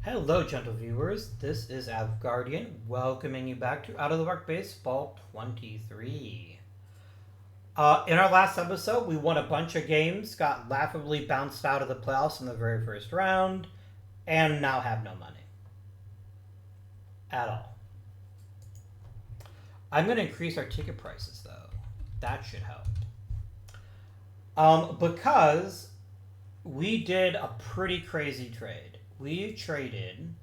Hello, gentle viewers. This is Guardian, welcoming you back to Out of the Park Baseball 23. In our last episode, we won a bunch of games, got laughably bounced out of the playoffs in the very first round, and now have no money. At all. I'm going to increase our ticket prices, though. That should help. Because we did a pretty crazy trade. We traded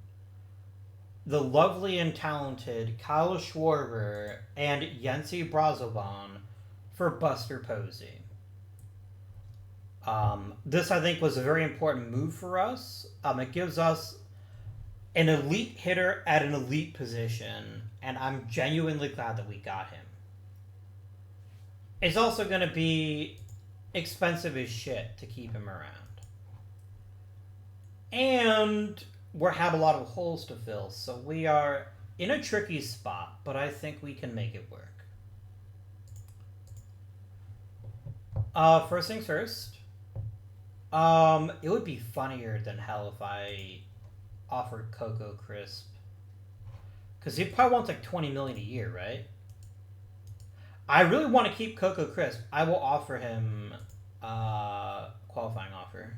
the lovely and talented Kyle Schwarber and Yency Brazoban for Buster Posey. This, I think, was a very important move for us. It gives us an elite hitter at an elite position, and I'm genuinely glad that we got him. It's also going to be expensive as shit to keep him around. And we have a lot of holes to fill, so we are in a tricky spot, but I think we can make it work. First things first. It would be funnier than hell if I offered Coco Crisp, because he probably wants like $20 million a year, right? I really want to keep Coco Crisp. I will offer him qualifying offer.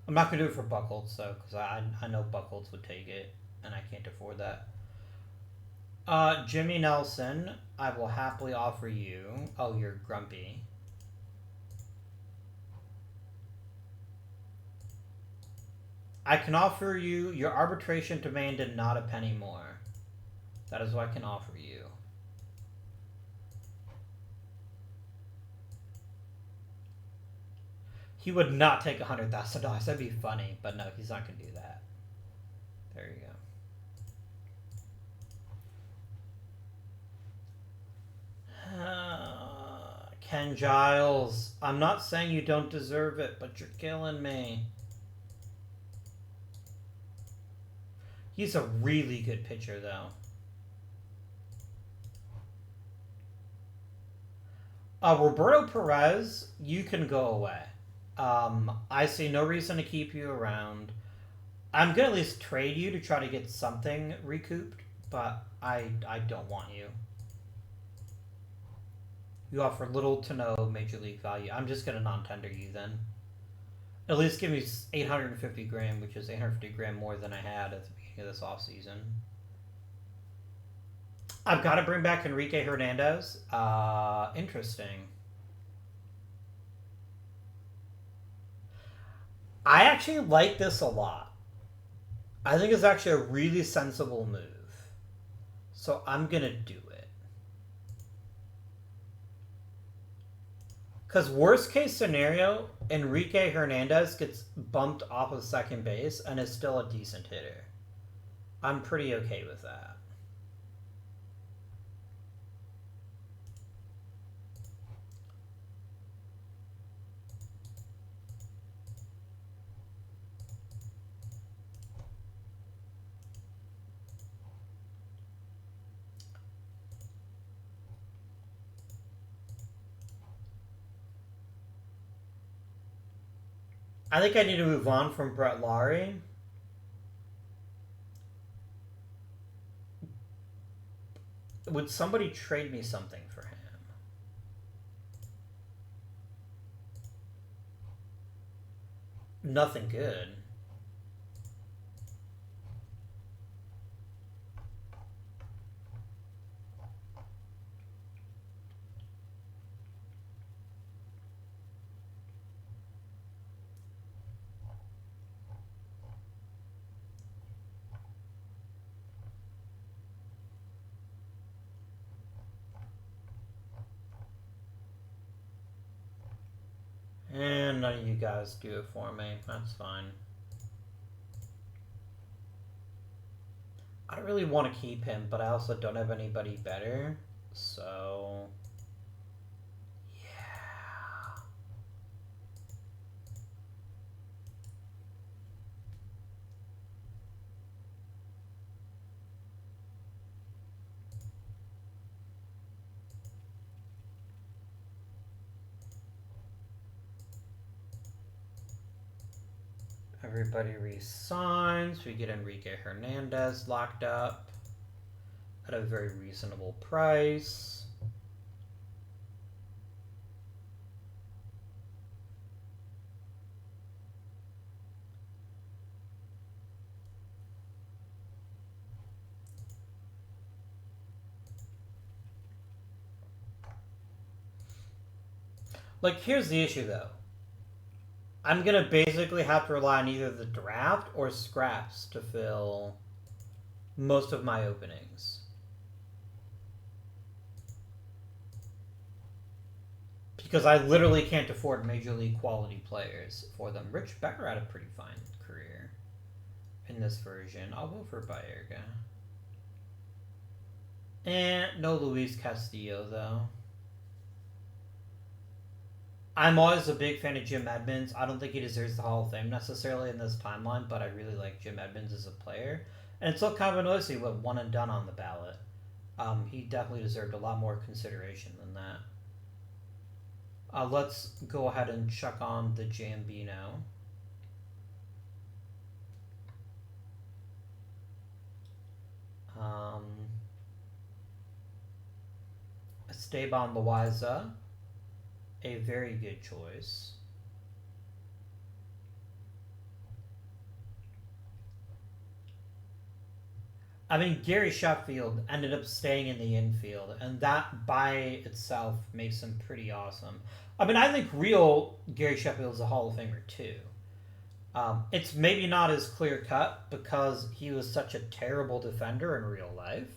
I'm not going to do it for Buckholz, though, because I know Buckholz would take it, and I can't afford that. Jimmy Nelson, I will happily offer you. Oh, you're grumpy. I can offer you your arbitration demand and not a penny more. That is what I can offer you. He would not take $100,000. That'd be funny, but no, he's not going to do that. There you go. Ken Giles. I'm not saying you don't deserve it, but you're killing me. He's a really good pitcher, though. Roberto Perez, you can go away. I see no reason to keep you around. I'm going to at least trade you to try to get something recouped, but I don't want you. You offer little to no major league value. I'm just going to non-tender you then. At least give me $850,000, which is $850,000 more than I had at the beginning of this offseason. I've got to bring back Enrique Hernandez. Interesting. I actually like this a lot. I think it's actually a really sensible move. So I'm going to do it. Because worst case scenario, Enrique Hernandez gets bumped off of second base and is still a decent hitter. I'm pretty okay with that. I think I need to move on from Brett Laurie. Would somebody trade me something for him? Nothing good. And none of you guys do it for me. That's fine. I don't really want to keep him, but I also don't have anybody better. So... yeah. Everybody resigns. We get Enrique Hernandez locked up at a very reasonable price. Like, here's the issue, though. I'm going to basically have to rely on either the draft or scraps to fill most of my openings. Because I literally can't afford major league quality players for them. Rich Becker had a pretty fine career in this version. I'll go for Baerga. And no Luis Castillo, though. I'm always a big fan of Jim Edmonds. I don't think he deserves the Hall of Fame necessarily in this timeline, but I really like Jim Edmonds as a player. And it's so kind of annoying he went one and done on the ballot. He definitely deserved a lot more consideration than that. Let's go ahead and check on the Jambino. Esteban Loaiza, a very good choice. I mean, Gary Sheffield ended up staying in the infield, and that by itself makes him pretty awesome. I mean, I think real Gary Sheffield is a Hall of Famer too. It's maybe not as clear cut because he was such a terrible defender in real life,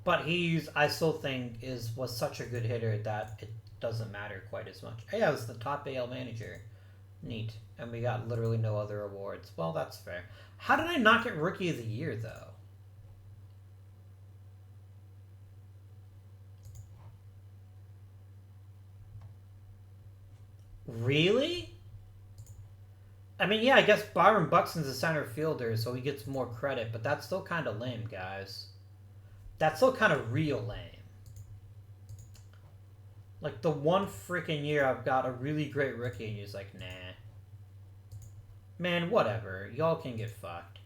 but I still think was such a good hitter that it doesn't matter quite as much. Hey, I was the top AL manager. Neat. And we got literally no other awards. Well, that's fair. How did I not get Rookie of the Year, though? Really? I mean, yeah, I guess Byron Buxton's a center fielder, so he gets more credit, but that's still kind of lame, guys. That's still kind of real lame. Like, the one freaking year I've got a really great rookie, and he's like, nah. Man, whatever. Y'all can get fucked.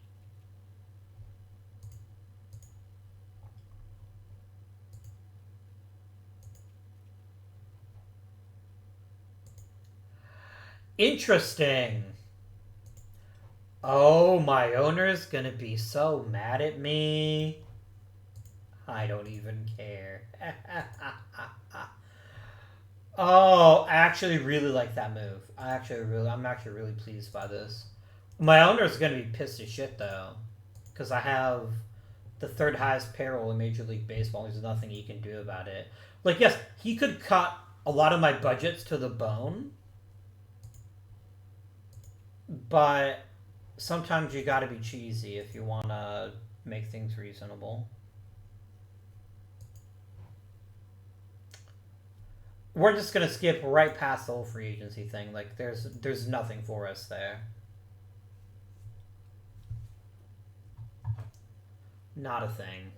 Interesting. Oh, my owner's gonna be so mad at me. I don't even care. Oh, I actually really like that move. I'm actually really pleased by this. My owner's gonna be pissed as shit though, because I have the third highest payroll in Major League Baseball. There's nothing he can do about it. Like, yes, he could cut a lot of my budgets to the bone, but sometimes you gotta be cheesy if you wanna make things reasonable. We're just gonna skip right past the whole free agency thing. Like, there's nothing for us there. Not a thing.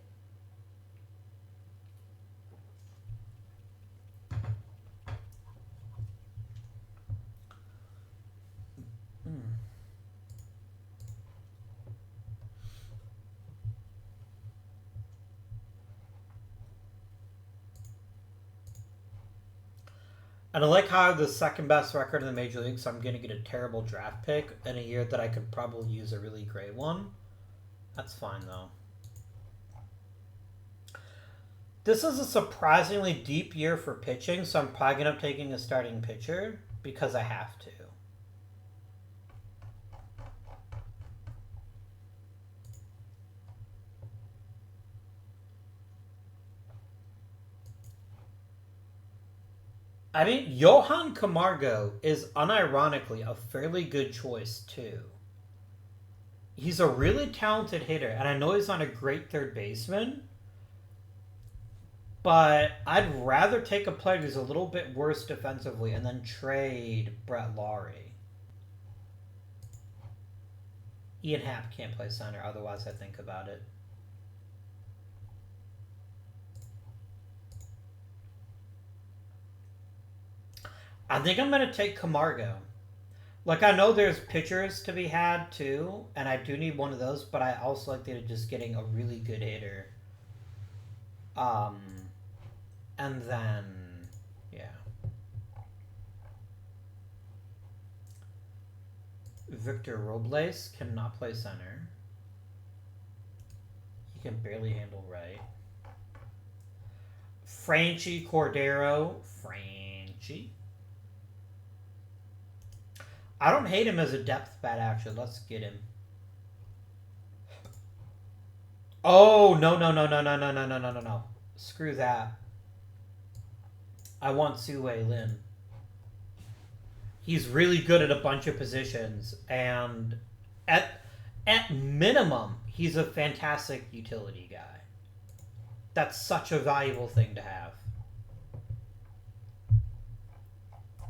And I like how I have the second best record in the major leagues, so I'm going to get a terrible draft pick in a year that I could probably use a really great one. That's fine, though. This is a surprisingly deep year for pitching, so I'm probably going to end up taking a starting pitcher because I have to. I mean, Johan Camargo is unironically a fairly good choice, too. He's a really talented hitter, and I know he's not a great third baseman, but I'd rather take a player who's a little bit worse defensively and then trade Brett Laurie. Ian Happ can't play center, otherwise I'd think about it. I think I'm going to take Camargo. Like, I know there's pitchers to be had too, and I do need one of those, but I also like that just getting a really good hitter. Um, and then, yeah. Victor Robles cannot play center. He can barely handle right. Franchi Cordero. Franchi. I don't hate him as a depth bat, actually. Let's get him. Oh, no, no, no, no, no, no, no, no, no, no, no. Screw that. I want Sue Lin. He's really good at a bunch of positions, and at minimum, he's a fantastic utility guy. That's such a valuable thing to have.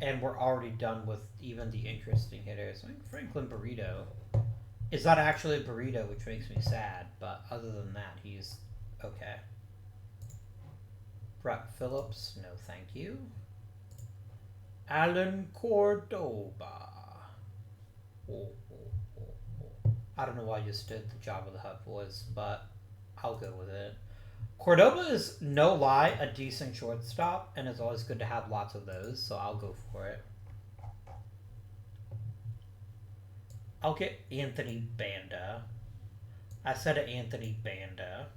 And we're already done with even the interesting hitters. I think Franklin Burrito is not actually a burrito, which makes me sad, but other than that, he's okay. Brett Phillips, no thank you. Alan Cordoba. Oh, oh, oh, oh. I don't know why I just did the Jabba the Hutt voice, but I'll go with it. Cordoba is, no lie, a decent shortstop, and it's always good to have lots of those, so I'll go for it. I'll get Anthony Banda. I said Anthony Banda.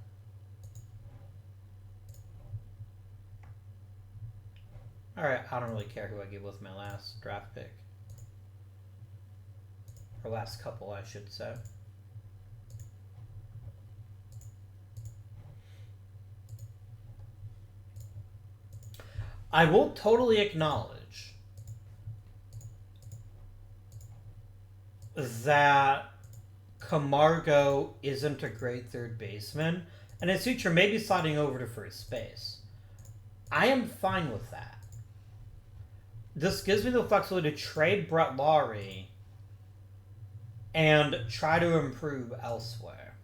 Alright, I don't really care who I get with my last draft pick. Or last couple, I should say. I will totally acknowledge that Camargo isn't a great third baseman, and in future maybe sliding over to first base. I am fine with that. This gives me the flexibility to trade Brett Lawrie and try to improve elsewhere.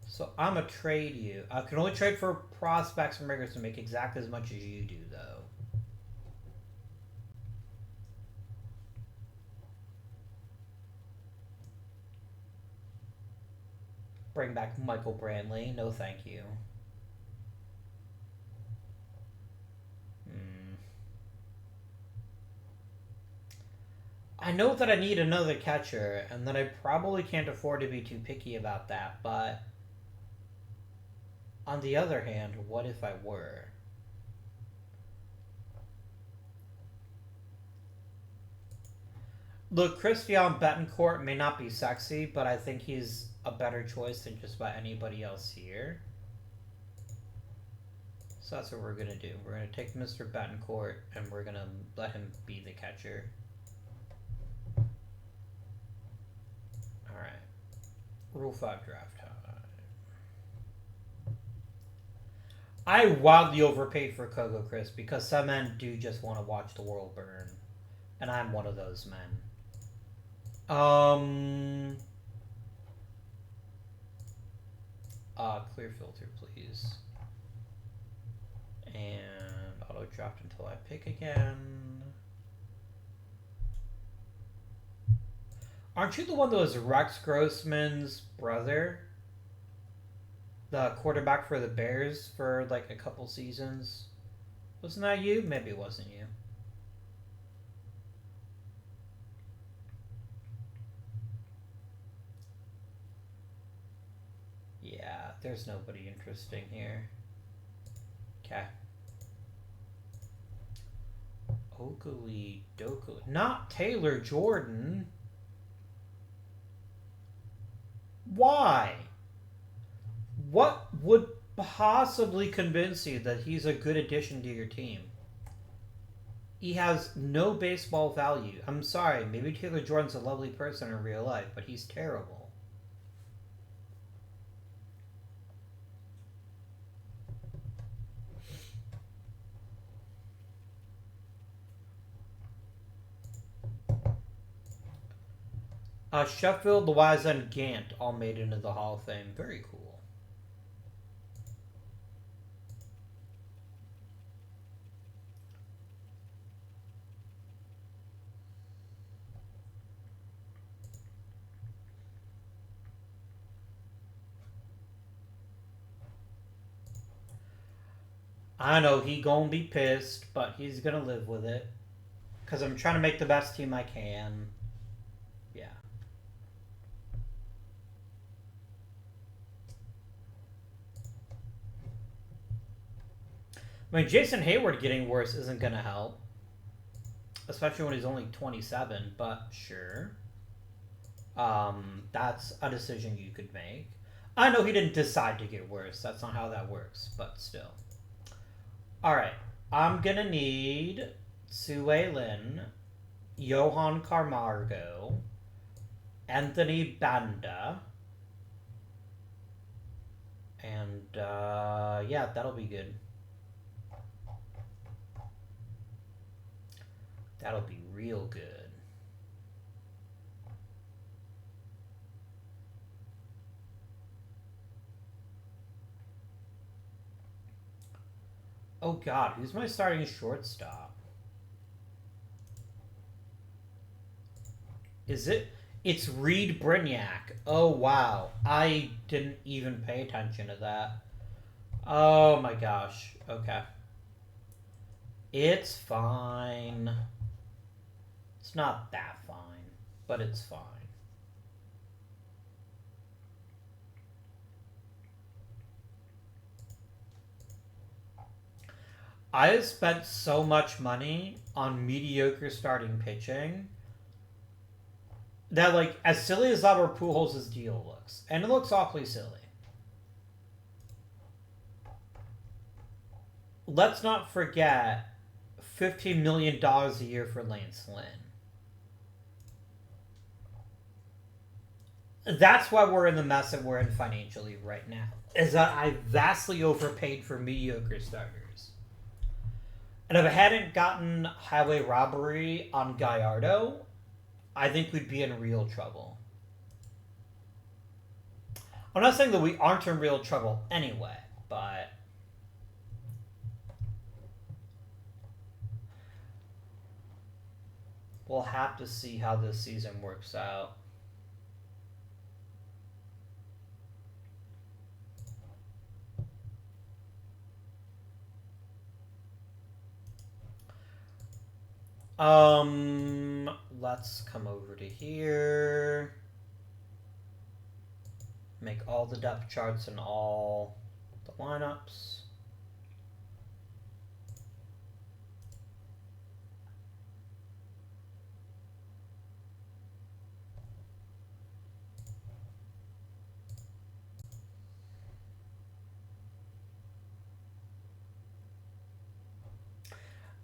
So I'm going to trade you. I can only trade for prospects and regulars to make exactly as much as you do, though. Bring back Michael Brantley. No, thank you. I know that I need another catcher, and that I probably can't afford to be too picky about that, but on the other hand, what if I were? Look, Christian Betancourt may not be sexy, but I think he's a better choice than just about anybody else here. So that's what we're going to do. We're going to take Mr. Betancourt, and we're going to let him be the catcher. Alright. Rule 5 draft time. I wildly overpaid for Coco Crisp because some men do just want to watch the world burn. And I'm one of those men. Clear filter, please. And auto dropped until I pick again. Aren't you the one that was Rex Grossman's brother? The quarterback for the Bears for like a couple seasons? Wasn't that you? Maybe it wasn't you. Yeah, there's nobody interesting here. Okay. Oakley Dokley. Not Taylor Jordan. Why? What would possibly convince you that he's a good addition to your team? He has no baseball value. I'm sorry, maybe Taylor Jordan's a lovely person in real life, but he's terrible. Sheffield, Loaiza, and Gant all made it into the Hall of Fame. Very cool. I know he gonna be pissed, but he's gonna live with it. Because I'm trying to make the best team I can. Yeah. I mean, Jason Hayward getting worse isn't gonna help. Especially when he's only 27, but sure. That's a decision you could make. I know he didn't decide to get worse. That's not how that works, but still. Alright. I'm gonna need Sue Lin, Johan Camargo, Anthony Banda, and yeah, that'll be good. That'll be real good. Oh god, who's my starting shortstop? Is it? It's Reed Brignac. Oh wow, I didn't even pay attention to that. Oh my gosh. Okay. It's fine. It's not that fine, but it's fine. I have spent so much money on mediocre starting pitching that, like, as silly as Albert Pujols' deal looks, and it looks awfully silly, let's not forget $15 million a year for Lance Lynn. That's why we're in the mess that we're in financially right now. Is that I vastly overpaid for mediocre starters. And if I hadn't gotten highway robbery on Gallardo, I think we'd be in real trouble. I'm not saying that we aren't in real trouble anyway, but we'll have to see how this season works out. Let's come over to here. Make all the depth charts and all the lineups.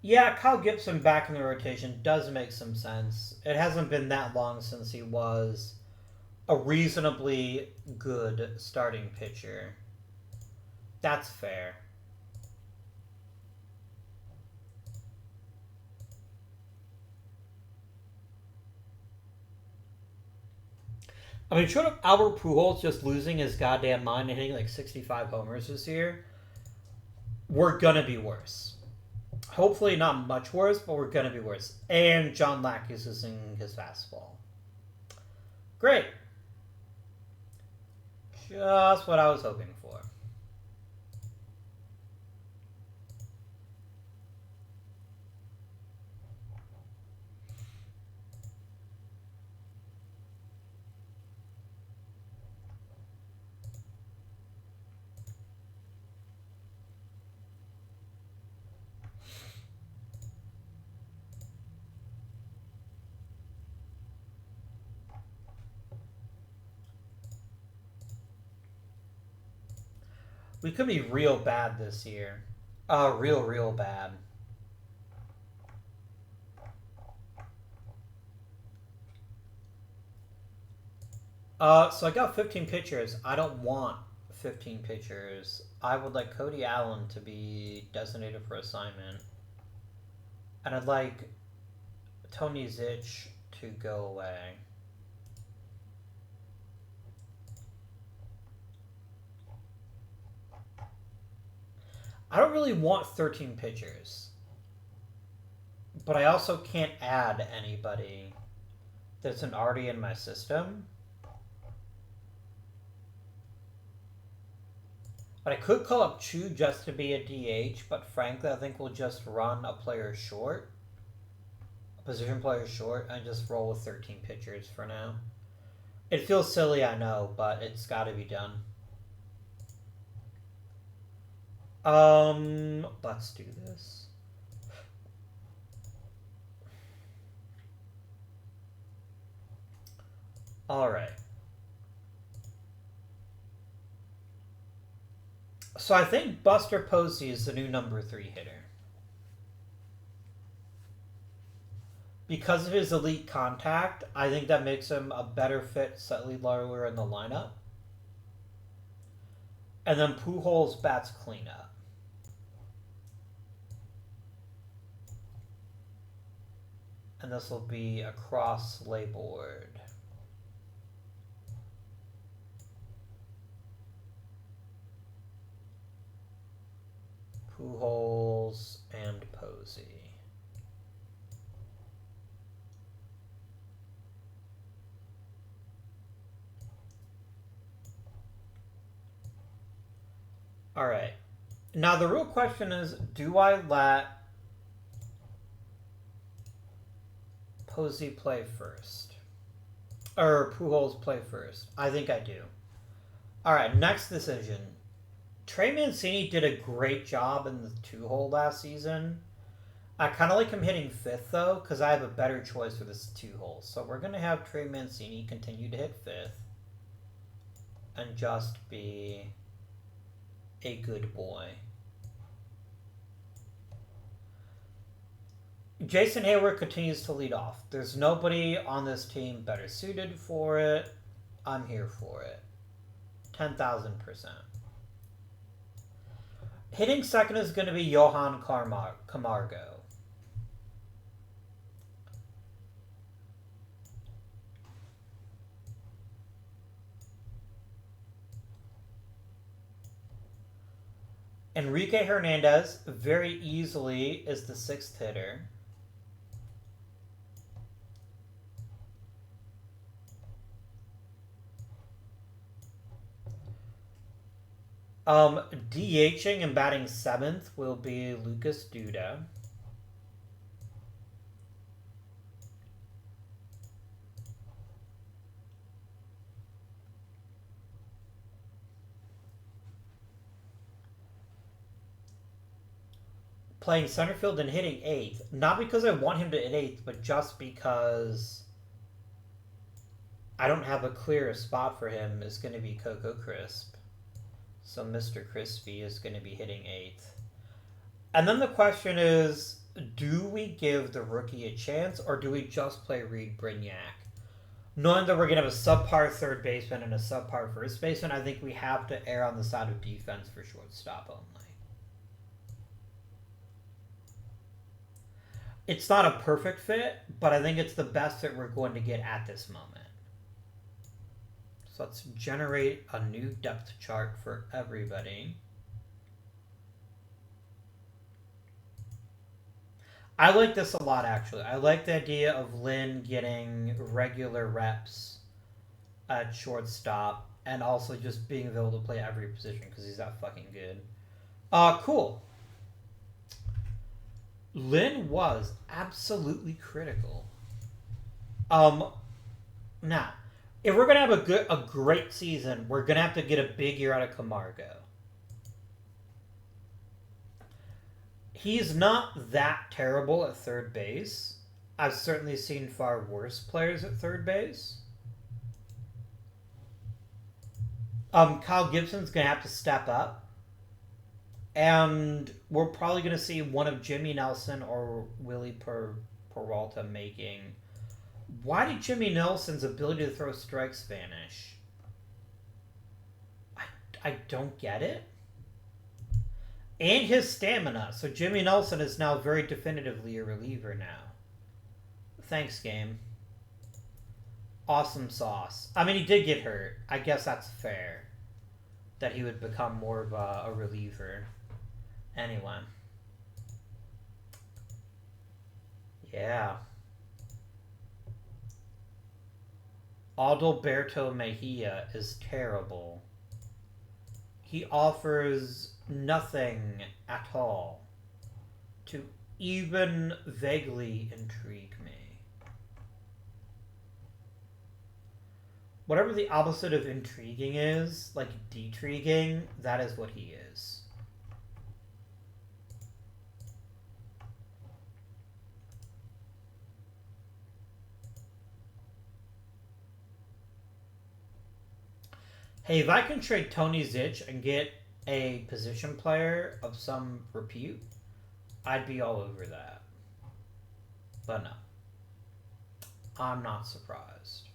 Yeah, Kyle Gibson back in the rotation does make some sense. It hasn't been that long since he was a reasonably good starting pitcher. That's fair. I mean, short of Albert Pujols just losing his goddamn mind and hitting like 65 homers this year, we're gonna be worse. Hopefully not much worse, but we're gonna be worse. And John Lack is using his fastball. Great. Just what I was hoping for. We could be real bad this year. Real bad. So I got 15 pitchers. I don't want 15 pitchers. I would like Cody Allen to be designated for assignment. And I'd like Tony Zitch to go away. I don't really want 13 pitchers. But I also can't add anybody that's already in my system. But I could call up Chu just to be a DH, but frankly, I think we'll just run a player short, a position player short, and just roll with 13 pitchers for now. It feels silly, I know, but it's got to be done. Let's do this. All right. So I think Buster Posey is the new number 3 hitter. Because of his elite contact, I think that makes him a better fit slightly lower in the lineup. And then Pujols bats cleanup. And this will be across lay board. Pujols and Posey. All right. Now the real question is, do I let Posey play first? Or Pujols play first? I think I do. All right, next decision. Trey Mancini did a great job in the 2-hole last season. I kind of like him hitting 5th, though, because I have a better choice for this 2-hole. So we're going to have Trey Mancini continue to hit 5th and just be a good boy. Jason Hayward continues to lead off. There's nobody on this team better suited for it. I'm here for it. 10,000%. Hitting second is going to be Johan Camargo. Enrique Hernandez very easily is the 6th hitter. DHing and batting 7th will be Lucas Duda. Playing center field and hitting 8th. Not because I want him to hit 8th, but just because I don't have a clear spot for him is going to be Coco Crisp. So Mr. Crispy is going to be hitting 8th. And then the question is, do we give the rookie a chance, or do we just play Reed Brignac? Knowing that we're going to have a subpar third baseman and a subpar first baseman, I think we have to err on the side of defense for shortstop only. It's not a perfect fit, but I think it's the best that we're going to get at this moment. So let's generate a new depth chart for everybody. I like this a lot, actually. I like the idea of Lynn getting regular reps at shortstop and also just being able to play every position because he's that fucking good. Cool. Lynn was absolutely critical. Now, if we're gonna have a great season, we're gonna have to get a big year out of Camargo. He's not that terrible at third base. I've certainly seen far worse players at third base. Kyle Gibson's gonna have to step up. And we're probably going to see one of Jimmy Nelson or Willie Peralta making. Why did Jimmy Nelson's ability to throw strikes vanish? I don't get it. And his stamina. So Jimmy Nelson is now very definitively a reliever now. Thanks, game. Awesome sauce. I mean, he did get hurt. I guess that's fair. That he would become more of a reliever. Anyway. Yeah. Adalberto Mejia is terrible. he offers nothing at all to even vaguely intrigue me. Whatever the opposite of intriguing is, like detriguing, that is what he is. Hey, if I can trade Tony Zitch and get a position player of some repute, I'd be all over that. But no. I'm not surprised.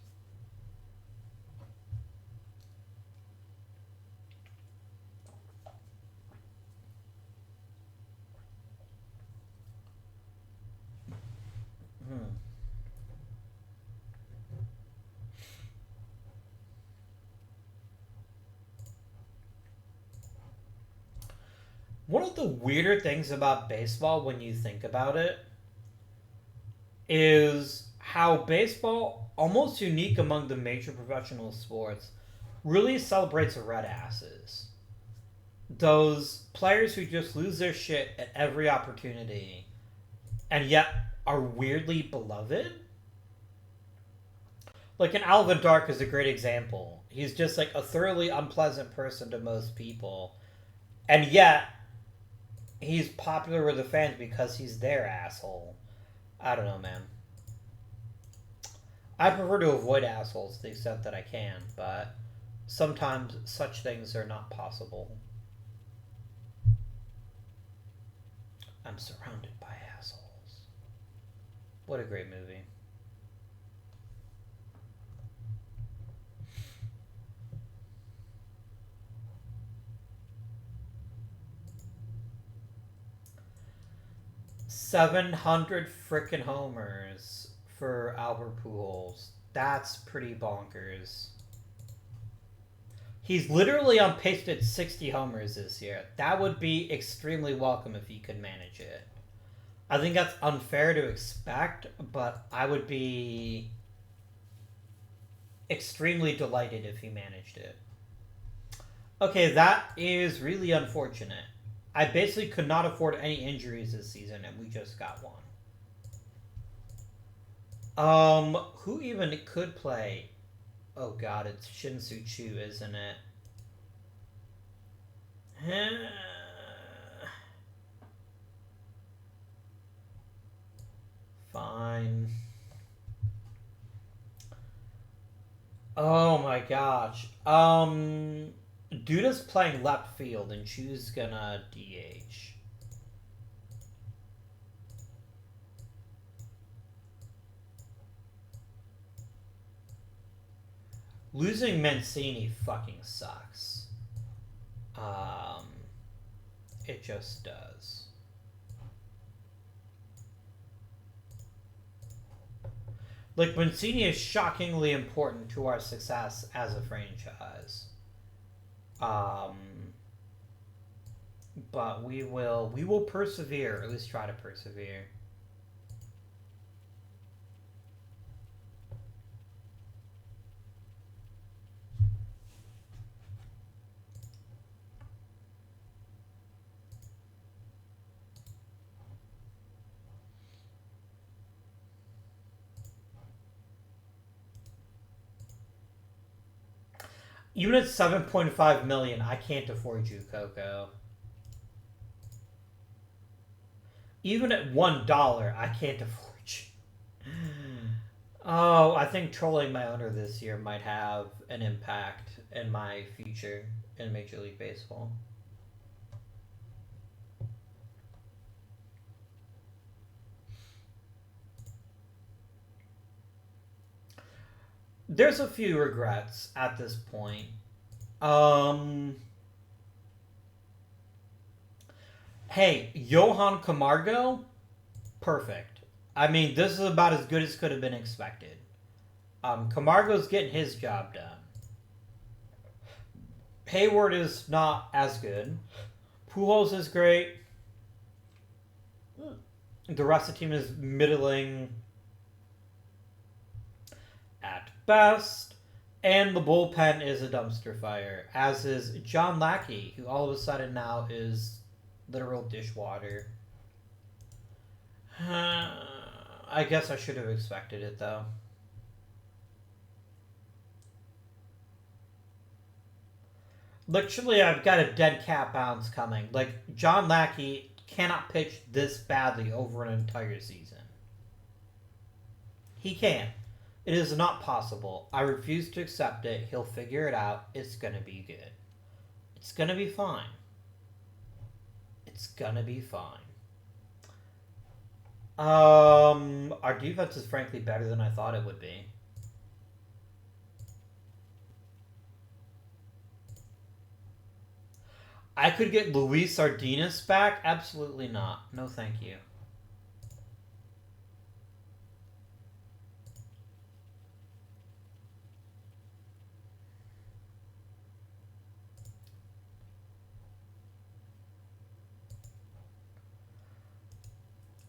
One of the weirder things about baseball when you think about it is how baseball, almost unique among the major professional sports, really celebrates red asses. Those players who just lose their shit at every opportunity and yet are weirdly beloved. Like an Alvin Dark is a great example. He's just like a thoroughly unpleasant person to most people. And yet he's popular with the fans because he's their asshole. I don't know, man. I prefer to avoid assholes to the extent that I can, but sometimes such things are not possible. I'm surrounded by assholes. What a great movie. $700 frickin' homers for Albert Pujols. That's pretty bonkers. He's literally on pace to hit 60 homers this year. That would be extremely welcome if he could manage it. I think that's unfair to expect, but I would be extremely delighted if he managed it. Okay, that is really unfortunate. I basically could not afford any injuries this season, and we just got one. Who even could play? Oh god, it's Shin-Soo Choo, isn't it? Fine. Oh my gosh. Duda's playing left field, and Choo's gonna DH. Losing Mancini fucking sucks. It just does. Like, Mancini is shockingly important to our success as a franchise. But we will persevere, or at least try to persevere. Even at 7.5 million, I can't afford you, Coco. Even at $1, I can't afford you. Oh, I think trolling my owner this year might have an impact in my future in Major League Baseball. There's a few regrets at this point. Hey, Johan Camargo, perfect. I mean, this is about as good as could have been expected. Camargo's getting his job done. Hayward is not as good. Pujols is great. The rest of the team is middling at best. And the bullpen is a dumpster fire, as is John Lackey, who all of a sudden now is literal dishwater. I guess I should have expected it, though. Literally, I've got a dead cat bounce coming. Like, John Lackey cannot pitch this badly over an entire season. He can't. It is not possible. I refuse to accept it. He'll figure it out. It's gonna be good. It's gonna be fine. It's gonna be fine. Our defense is frankly better than I thought it would be. I could get Luis Sardinas back? Absolutely not. No, thank you.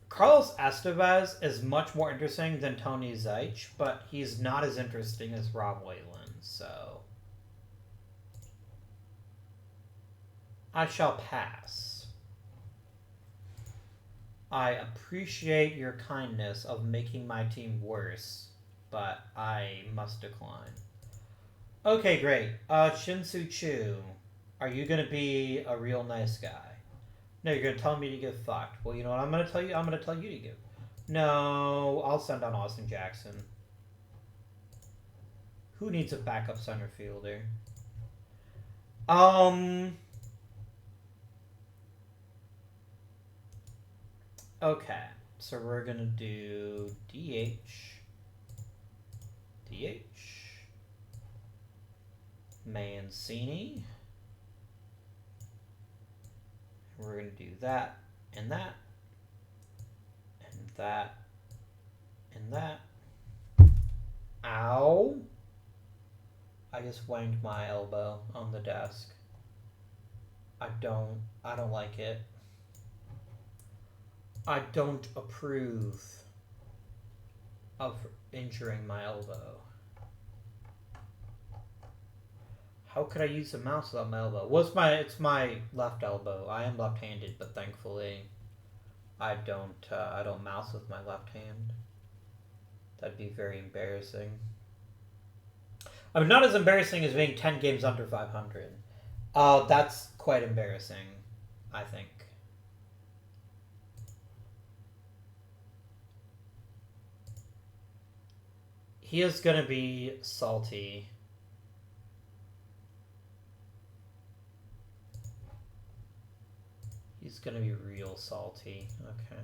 Carlos Estevez is much more interesting than Tony Zeich, but he's not as interesting as Rob Whalen, so I shall pass. I appreciate your kindness of making my team worse, but I must decline. Okay, great. Shinsu Chu, are you gonna be a real nice guy? No, you're gonna tell me to get fucked. Well, you know what I'm gonna tell you? I'm gonna tell you to get. No, I'll send on Austin Jackson. Who needs a backup center fielder? Okay, so we're gonna do DH, Mancini. We're going to do that, and that, and that, and that. Ow! I just wanged my elbow on the desk. I don't like it. I don't approve of injuring my elbow. How could I use a mouse without my elbow? It's my left elbow. I am left-handed, but thankfully, I don't mouse with my left hand. That'd be very embarrassing. I mean, not as embarrassing as being 10 games under 500. That's quite embarrassing, I think. He is gonna be salty. He's gonna be real salty. Okay.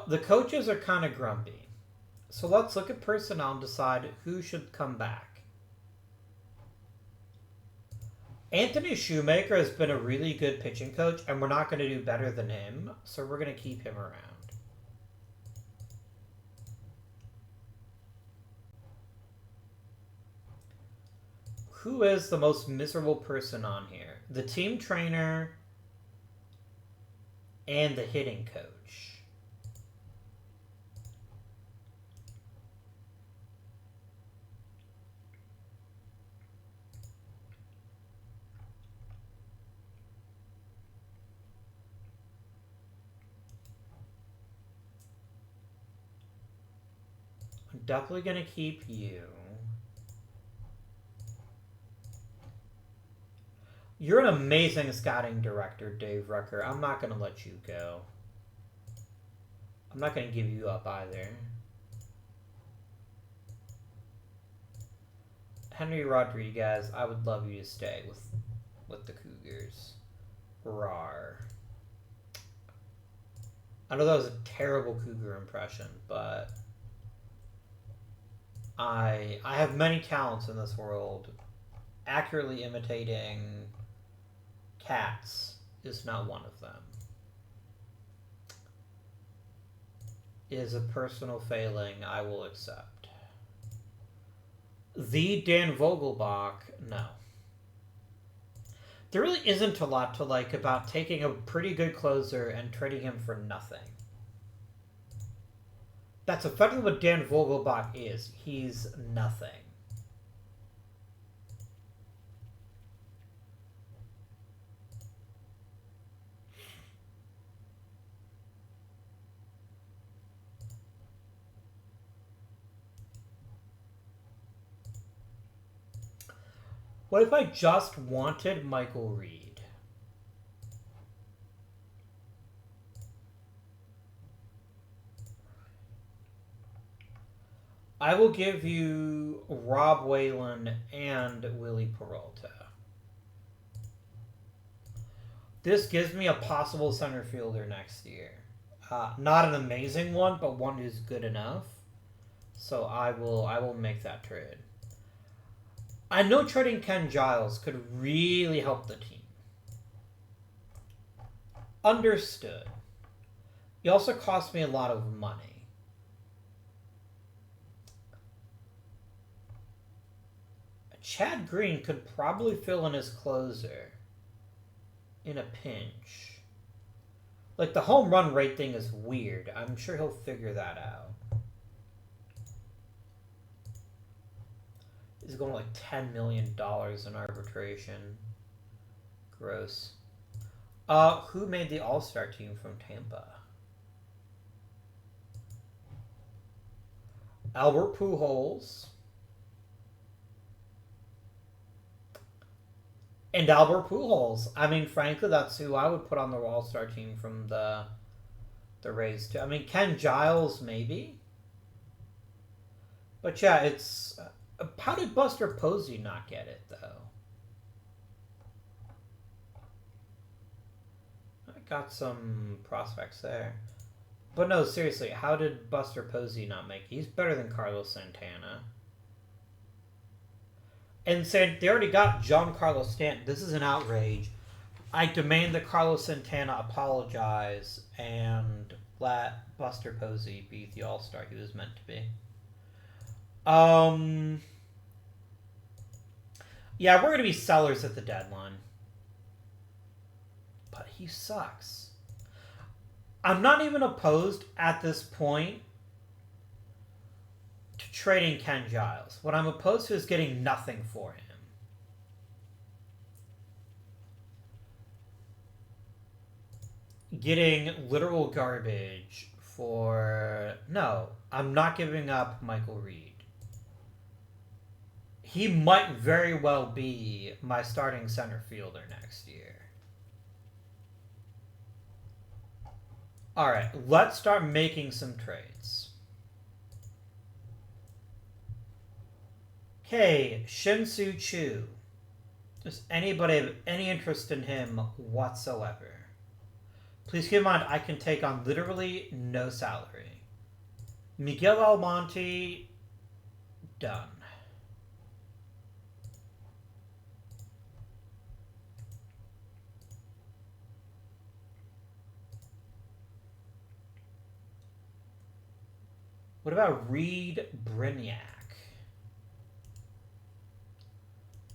The coaches are kind of grumpy. So let's look at personnel and decide who should come back. Anthony Shoemaker has been a really good pitching coach, and we're not going to do better than him, so we're going to keep him around. Who is the most miserable person on here? The team trainer and the hitting coach. I'm definitely going to keep you. You're an amazing scouting director, Dave Rucker. I'm not going to let you go. I'm not going to give you up either. Henry Rodriguez, I would love you to stay with the Cougars. Rawr. I know that was a terrible Cougar impression, but I have many talents in this world. Accurately imitating cats is not one of them. It is a personal failing I will accept. The Dan Vogelbach, no. There really isn't a lot to like about taking a pretty good closer and trading him for nothing. That's effectively what Dan Vogelbach is. He's nothing. What if I just wanted Michael Reed? I will give you Rob Whalen and Willie Peralta. This gives me a possible center fielder next year. Not an amazing one, but one who's good enough. So I will make that trade. I know trading Ken Giles could really help the team. Understood. He also cost me a lot of money. Chad Green could probably fill in as closer in a pinch. Like, the home run rate thing is weird. I'm sure he'll figure that out. He's going like $10 million in arbitration. Gross. Who made the All-Star team from Tampa? Albert Pujols. And Albert Pujols. I mean, frankly, that's who I would put on the All-Star team from the Rays too. I mean, Ken Giles, maybe. But yeah, it's... how did Buster Posey not get it, though? I got some prospects there. But no, seriously, how did Buster Posey not make it? He's better than Carlos Santana. And said they already got Giancarlo Stanton. This is an outrage. I demand that Carlos Santana apologize and let Buster Posey be the All-Star he was meant to be. Yeah, we're going to be sellers at the deadline. But he sucks. I'm not even opposed at this point to trading Ken Giles. What I'm opposed to is getting nothing for him. Getting literal garbage for... No, I'm not giving up Michael Reed. He might very well be my starting center fielder next year. Alright, let's start making some trades. Okay, Shin-Soo Choo. Does anybody have any interest in him whatsoever? Please keep in mind, I can take on literally no salary. Miguel Almonte, done. What about Reed Brignac?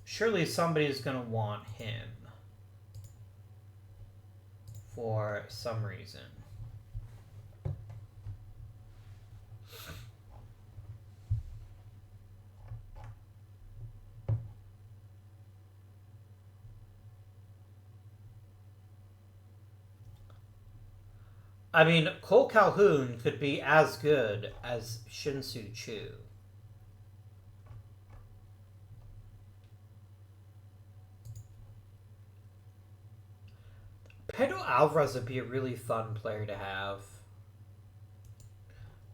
Surely somebody's going to want him for some reason. I mean, Cole Calhoun could be as good as Shin-Soo Choo. Pedro Alvarez would be a really fun player to have.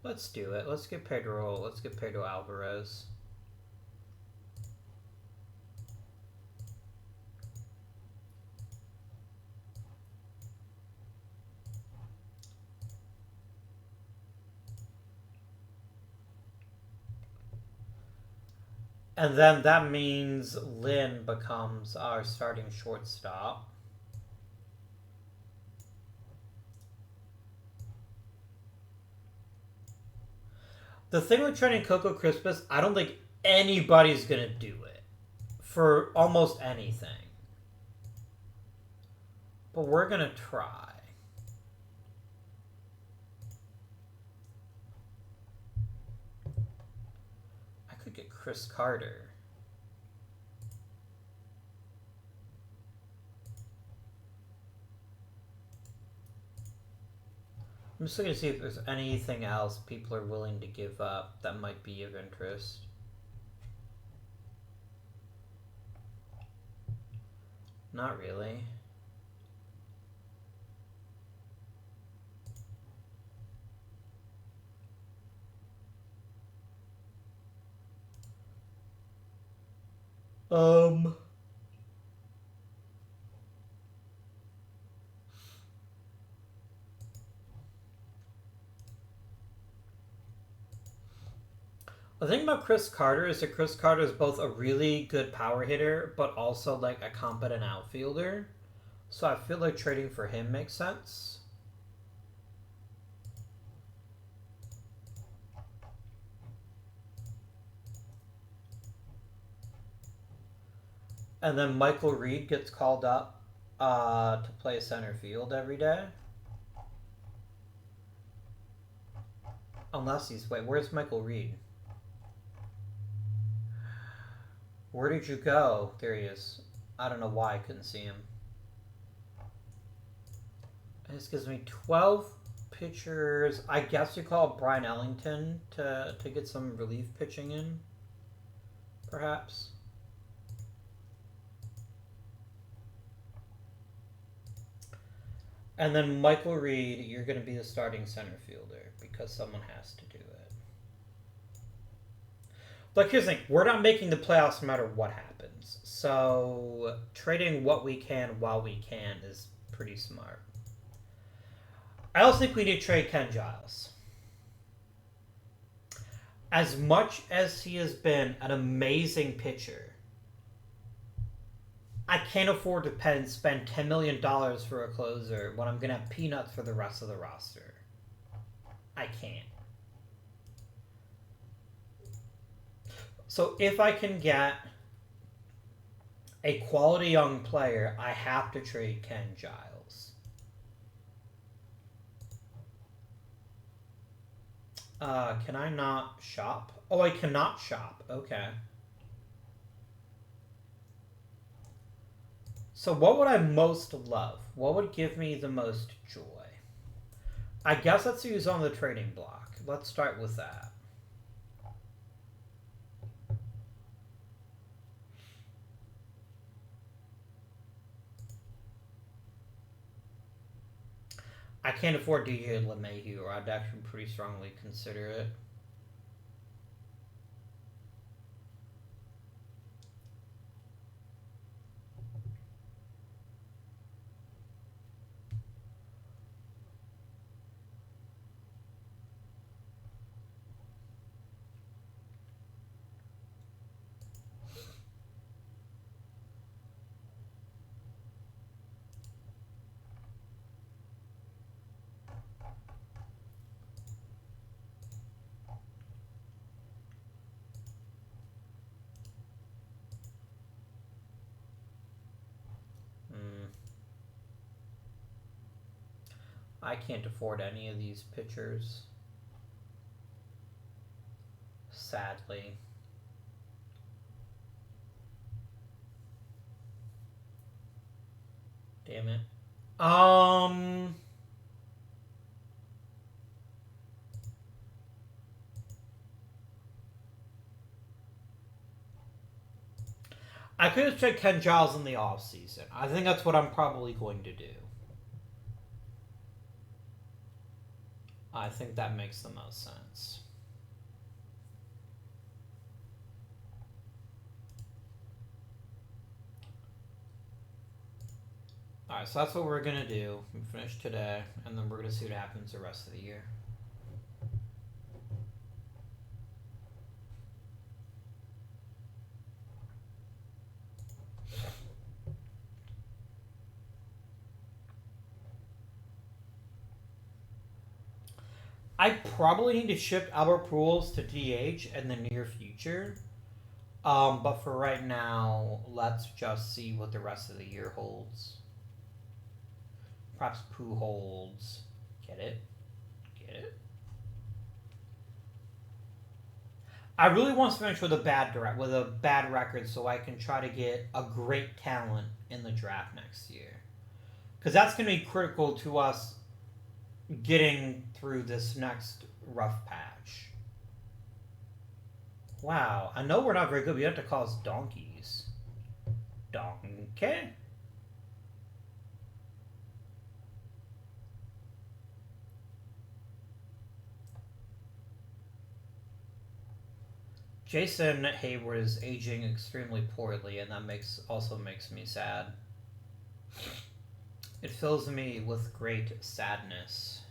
Let's do it. Let's get Pedro Alvarez. And then that means Lynn becomes our starting shortstop. The thing with trading Coco Crispus, I don't think anybody's going to do it for almost anything. But we're going to try. Chris Carter. I'm just looking to see if there's anything else people are willing to give up that might be of interest. Not really. The thing about Chris Carter is that Chris Carter is both a really good power hitter, but also like a competent outfielder. So I feel like trading for him makes sense. And then Michael Reed gets called up to play center field every day. Unless he's... Wait, where's Michael Reed? Where did you go? There he is. I don't know why I couldn't see him. This gives me 12 pitchers. I guess you call Brian Ellington to get some relief pitching in. Perhaps. And then Michael Reed, you're going to be the starting center fielder because someone has to do it. Like, here's the thing. We're not making the playoffs no matter what happens. So, trading what we can while we can is pretty smart. I also think we need to trade Ken Giles. As much as he has been an amazing pitcher, I can't afford to spend $10 million for a closer when I'm going to have peanuts for the rest of the roster. I can't. So if I can get a quality young player, I have to trade Ken Giles. Can I not shop? Oh, I cannot shop. Okay. So what would I most love? What would give me the most joy? I guess let's use on the trading block. Let's start with that. I can't afford DJ LeMahieu, or I'd actually pretty strongly consider it. I can't afford any of these pitchers. Sadly. Damn it. I could have checked Ken Giles in the offseason. I think that's what I'm probably going to do. I think that makes the most sense. Alright, so that's what we're going to do. We finish today, and then we're going to see what happens the rest of the year. I probably need to ship Albert Pujols to DH in the near future. But for right now, let's just see what the rest of the year holds. Perhaps Pujols. Get it? Get it? I really want to finish with a bad record so I can try to get a great talent in the draft next year. Because that's going to be critical to us getting through this next rough patch. Wow, I know we're not very good. We have to call us donkeys. Donkey? Jason Hayward is aging extremely poorly, and that also makes me sad. It fills me with great sadness.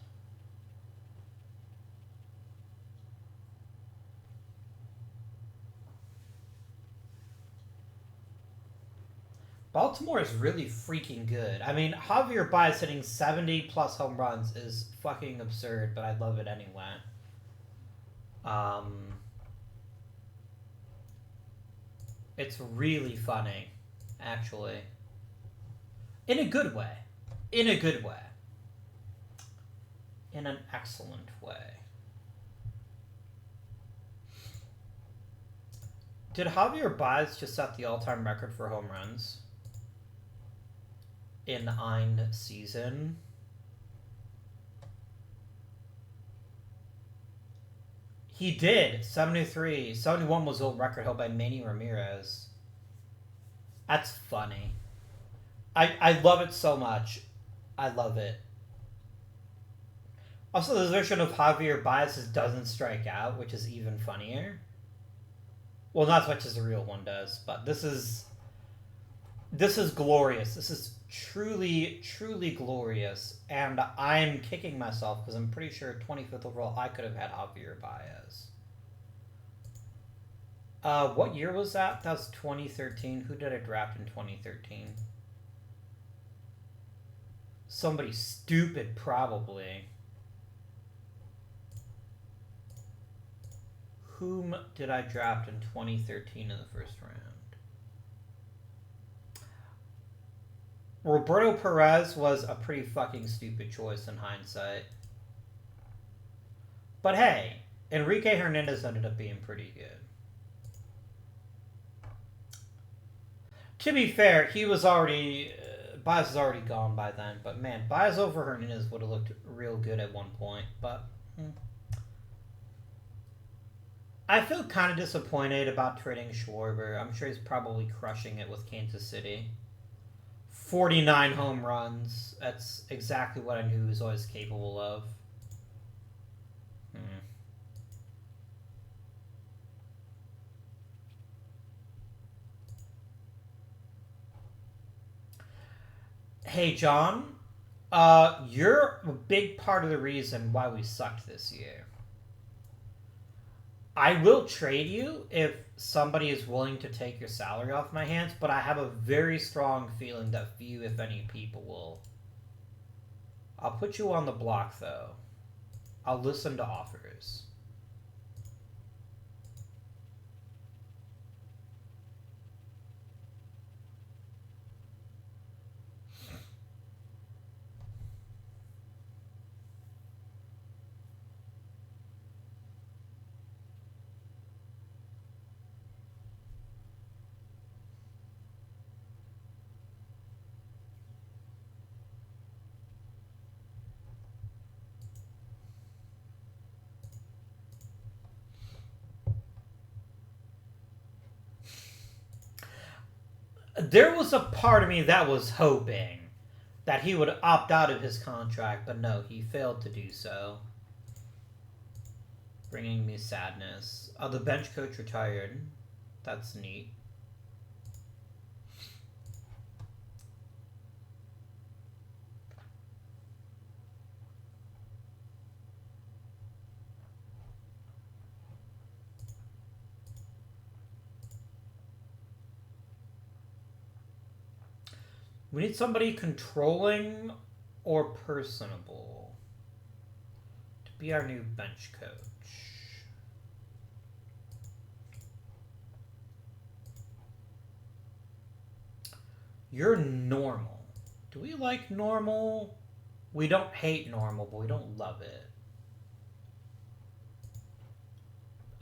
Baltimore is really freaking good. I mean, Javier Baez hitting 70 plus home runs is fucking absurd, but I love it anyway. It's really funny, actually. In a good way. In a good way. In an excellent way. Did Javier Baez just set the all-time record for home runs in ein season? He did. 73. 71 was the old record held by Manny Ramirez. That's funny. I love it so much. I love it. Also, the version of Javier Baez doesn't strike out, which is even funnier. Well, not as much as the real one does, but this is glorious. This is truly, truly glorious, and I'm kicking myself because I'm pretty sure 25th overall I could have had Javier Baez. What year was that? That was 2013. Who did I draft in 2013? Somebody stupid, probably. Whom did I draft in 2013 in the first round? Roberto Perez was a pretty fucking stupid choice in hindsight. But hey, Enrique Hernandez ended up being pretty good. To be fair, he was already... Baez was already gone by then. But man, Baez over Hernandez would have looked real good at one point. But... I feel kind of disappointed about trading Schwarber. I'm sure he's probably crushing it with Kansas City. 49 home runs. That's exactly what I knew he was always capable of. Hey, John. You're a big part of the reason why we sucked this year. I will trade you if somebody is willing to take your salary off my hands, but I have a very strong feeling that few, if any, people will. I'll put you on the block, though. I'll listen to offers. There was a part of me that was hoping that he would opt out of his contract, but no, he failed to do so. Bringing me sadness. The bench coach retired. That's neat. We need somebody controlling or personable to be our new bench coach. You're normal. Do we like normal? We don't hate normal, but we don't love it.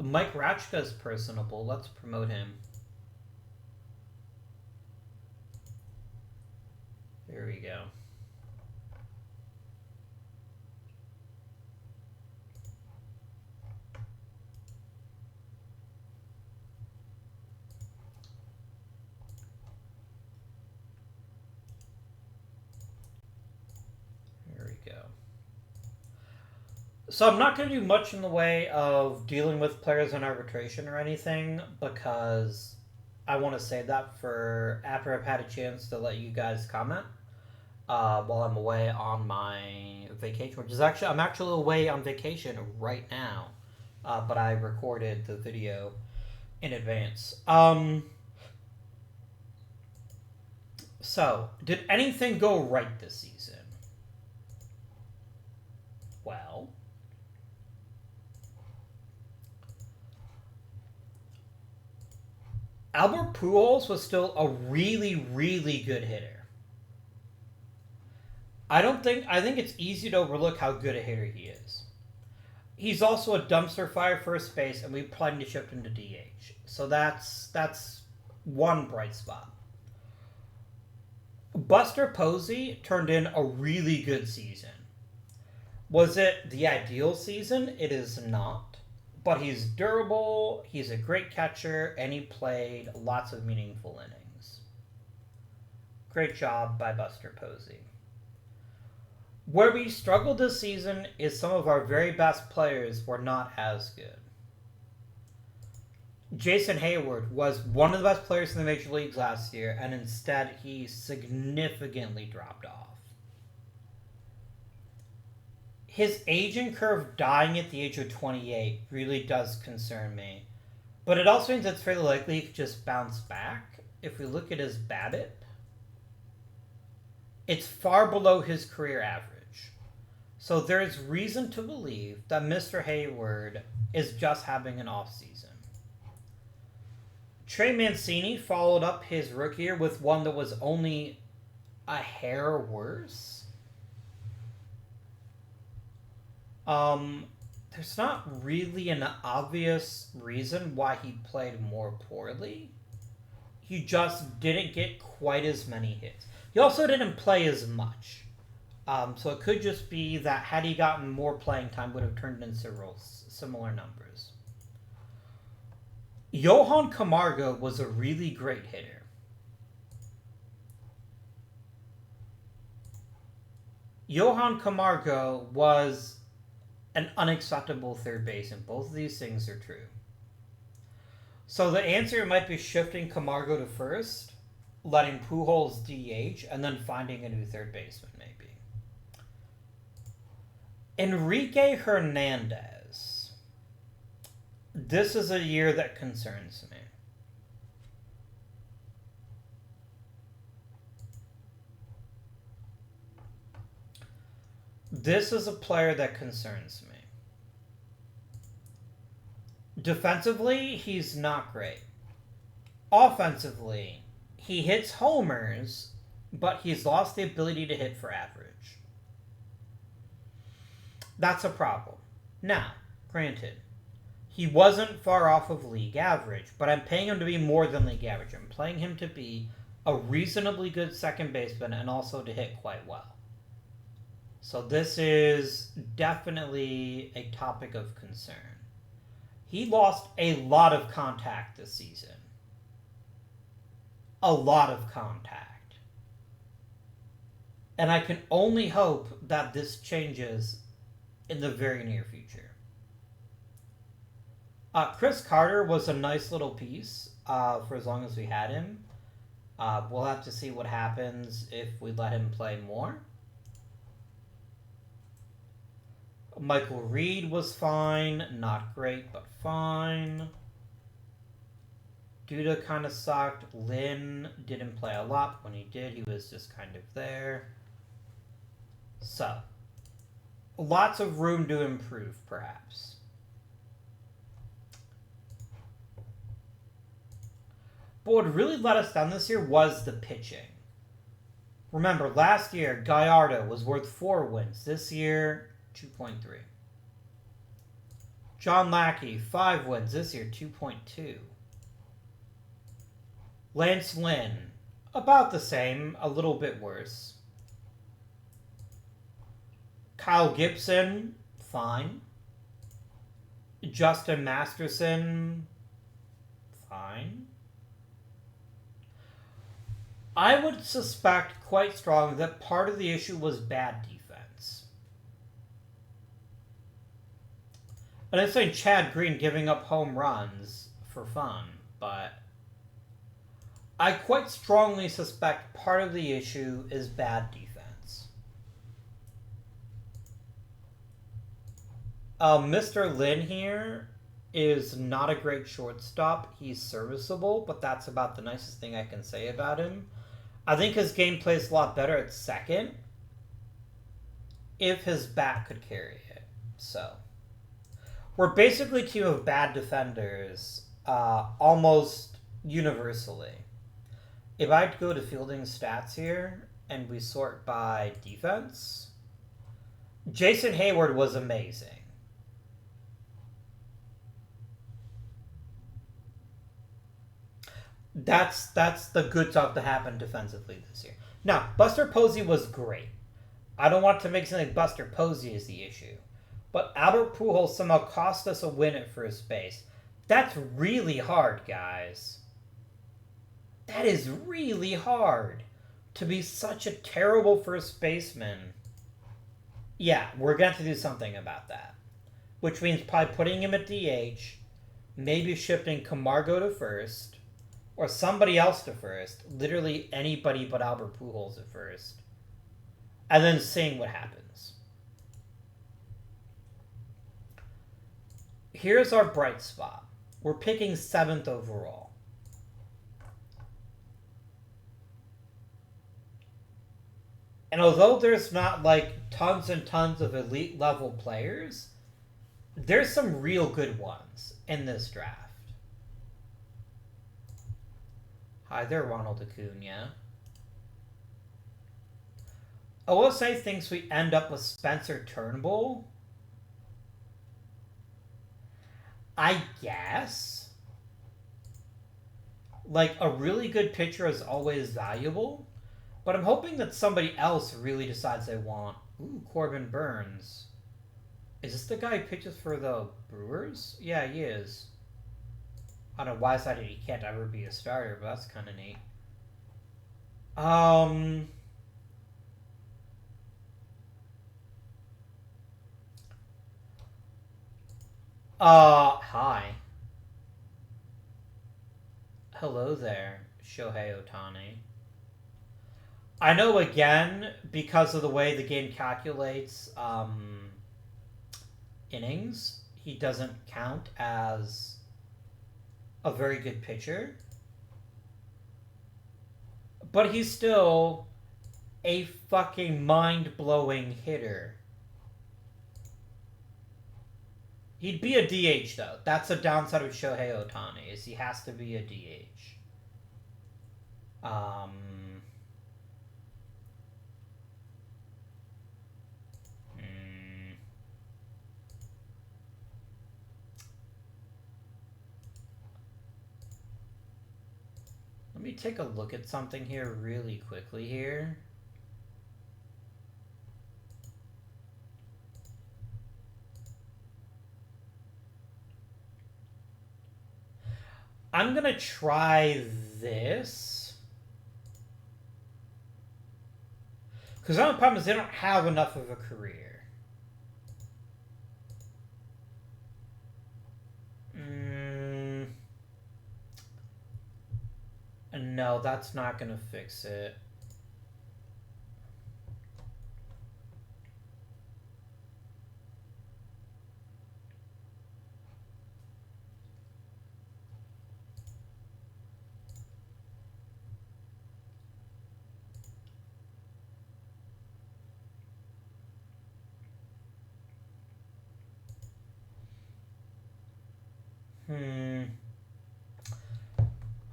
Mike Rachka's personable. Let's promote him. There we go. So I'm not going to do much in the way of dealing with players in arbitration or anything, because I want to save that for after I've had a chance to let you guys comment while I'm away on my vacation, which is actually, I'm actually away on vacation right now, but I recorded the video in advance. So, did anything go right this season? Well, Albert Pujols was still a really, really good hitter. I think it's easy to overlook how good a hitter he is. He's also a dumpster fire first base, and we plan to shift him to DH. So that's one bright spot. Buster Posey turned in a really good season. Was it the ideal season? It is not. But he's durable, he's a great catcher, and he played lots of meaningful innings. Great job by Buster Posey. Where we struggled this season is some of our very best players were not as good. Jason Hayward was one of the best players in the major leagues last year, and instead he significantly dropped off. His aging curve dying at the age of 28 really does concern me. But it also means it's fairly likely he could just bounce back. If we look at his BABIP, it's far below his career average. So there is reason to believe that Mr. Hayward is just having an off season. Trey Mancini followed up his rookie year with one that was only a hair worse. There's not really an obvious reason why he played more poorly. He just didn't get quite as many hits. He also didn't play as much. So it could just be that had he gotten more playing time, would have turned in several similar numbers. Johan Camargo was a really great hitter. Johan Camargo was an unacceptable third baseman. Both of these things are true. So the answer might be shifting Camargo to first, letting Pujols DH, and then finding a new third baseman, maybe. Enrique Hernandez. This is a year that concerns me. This is a player that concerns me. Defensively, he's not great. Offensively, he hits homers, but he's lost the ability to hit for average. That's a problem. Now, granted, he wasn't far off of league average, but I'm paying him to be more than league average. I'm paying him to be a reasonably good second baseman and also to hit quite well. So this is definitely a topic of concern. He lost a lot of contact this season. A lot of contact. And I can only hope that this changes in the very near future. Chris Carter was a nice little piece for as long as we had him. We'll have to see what happens if we let him play more. Michael Reed was fine. Not great, but fine. Duda kind of sucked. Lynn didn't play a lot. When he did, he was just kind of there. So, lots of room to improve, perhaps. But what really let us down this year was the pitching. Remember, last year, Gallardo was worth 4 wins. This year, 2.3. John Lackey, 5 wins this year, 2.2. Lance Lynn, about the same, a little bit worse. Kyle Gibson, fine. Justin Masterson, fine. I would suspect quite strongly that part of the issue was bad defense. And I'm saying Chad Green giving up home runs for fun, but I quite strongly suspect part of the issue is bad defense. Mr. Lynn here is not a great shortstop. He's serviceable, but that's about the nicest thing I can say about him. I think his game plays a lot better at second if his bat could carry it. So we're basically a team of bad defenders almost universally. If I go to fielding stats here and we sort by defense, Jason Hayward was amazing. That's the good stuff that happened defensively this year. Now, Buster Posey was great. I don't want to make something like Buster Posey is the issue. But Albert Pujols somehow cost us a win at first base. That's really hard, guys. That is really hard. To be such a terrible first baseman. Yeah, we're going to have to do something about that. Which means probably putting him at DH, maybe shifting Camargo to first, or somebody else to first. Literally anybody but Albert Pujols at first. And then seeing what happens. Here's our bright spot. We're picking 7th overall. And although there's not like tons and tons of elite level players, there's some real good ones in this draft. Hi there, Ronald Acuna. OSA thinks we end up with Spencer Turnbull. I guess. Like, a really good pitcher is always valuable. But I'm hoping that somebody else really decides they want... Ooh, Corbin Burns. Is this the guy who pitches for the Brewers? Yeah, he is. I don't know why I decided he can't ever be a starter, but that's kind of neat. Hi. Hello there, Shohei Ohtani. I know, again, because of the way the game calculates innings, he doesn't count as a very good pitcher. But he's still a fucking mind-blowing hitter. He'd be a DH, though. That's a downside of Shohei Ohtani, is he has to be a DH. Let me take a look at something here really quickly here. I'm going to try this. Because the only problem is they don't have enough of a career. No, that's not going to fix it.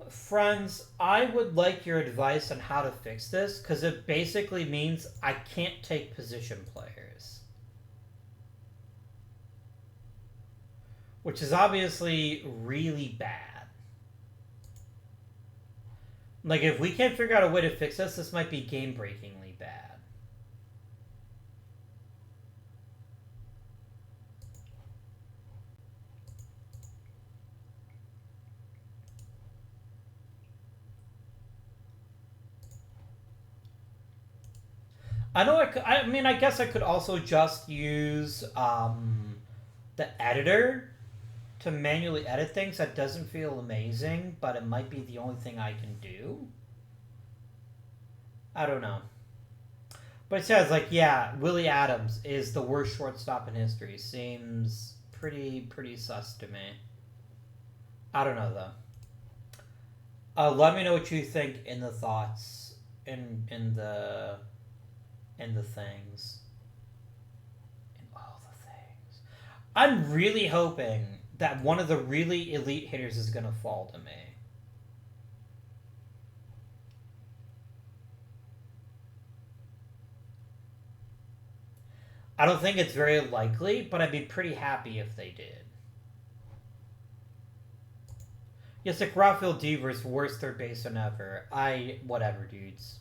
Friends, I would like your advice on how to fix this, because it basically means I can't take position players. which is obviously really bad. Like, if we can't figure out a way to fix this might be game-breakingly bad. I know I mean, I guess I could also just use the editor to manually edit things. That doesn't feel amazing, but it might be the only thing I can do. I don't know. But it says, like, yeah, Willie Adams is the worst shortstop in history. Seems pretty sus to me. I don't know, though. Let me know what you think in the thoughts, in the things. In all the things. I'm really hoping that one of the really elite hitters is going to fall to me. I don't think it's very likely, but I'd be pretty happy if they did. Yes, like Rafael Devers, worst third baseman ever. Whatever, dudes.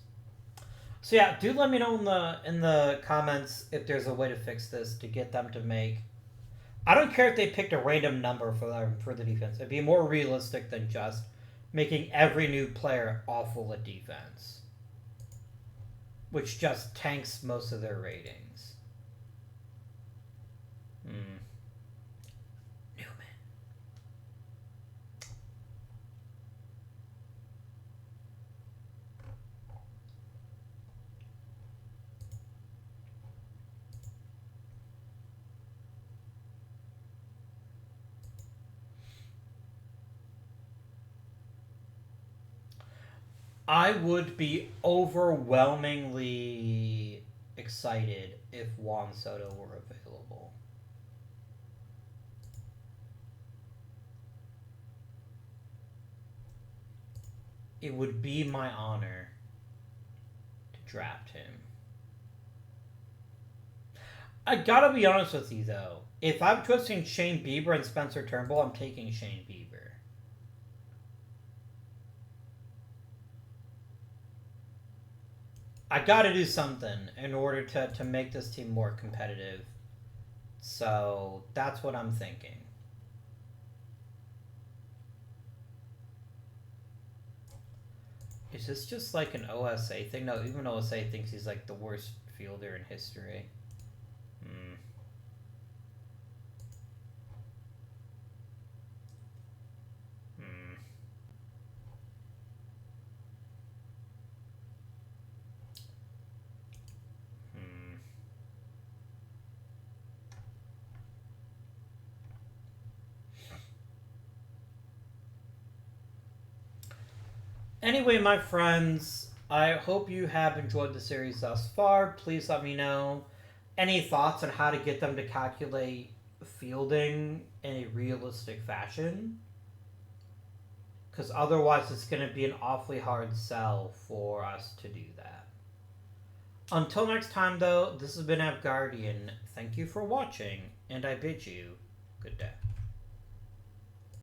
So yeah, do let me know in the comments if there's a way to fix this to get them to make. I don't care if they picked a random number for the defense. It'd be more realistic than just making every new player awful at defense, which just tanks most of their ratings. Newman. I would be overwhelmingly excited if Juan Soto were available. It would be my honor to draft him. I gotta be honest with you, though. If I'm twisting Shane Bieber and Spencer Turnbull, I'm taking Shane Bieber. I gotta do something in order to make this team more competitive. So that's what I'm thinking. Is this just like an OSA thing? No, even OSA thinks he's like the worst fielder in history. Anyway, my friends, I hope you have enjoyed the series thus far. Please let me know any thoughts on how to get them to calculate fielding in a realistic fashion. Because otherwise, it's going to be an awfully hard sell for us to do that. Until next time, though, this has been Guardian. Thank you for watching, and I bid you good day.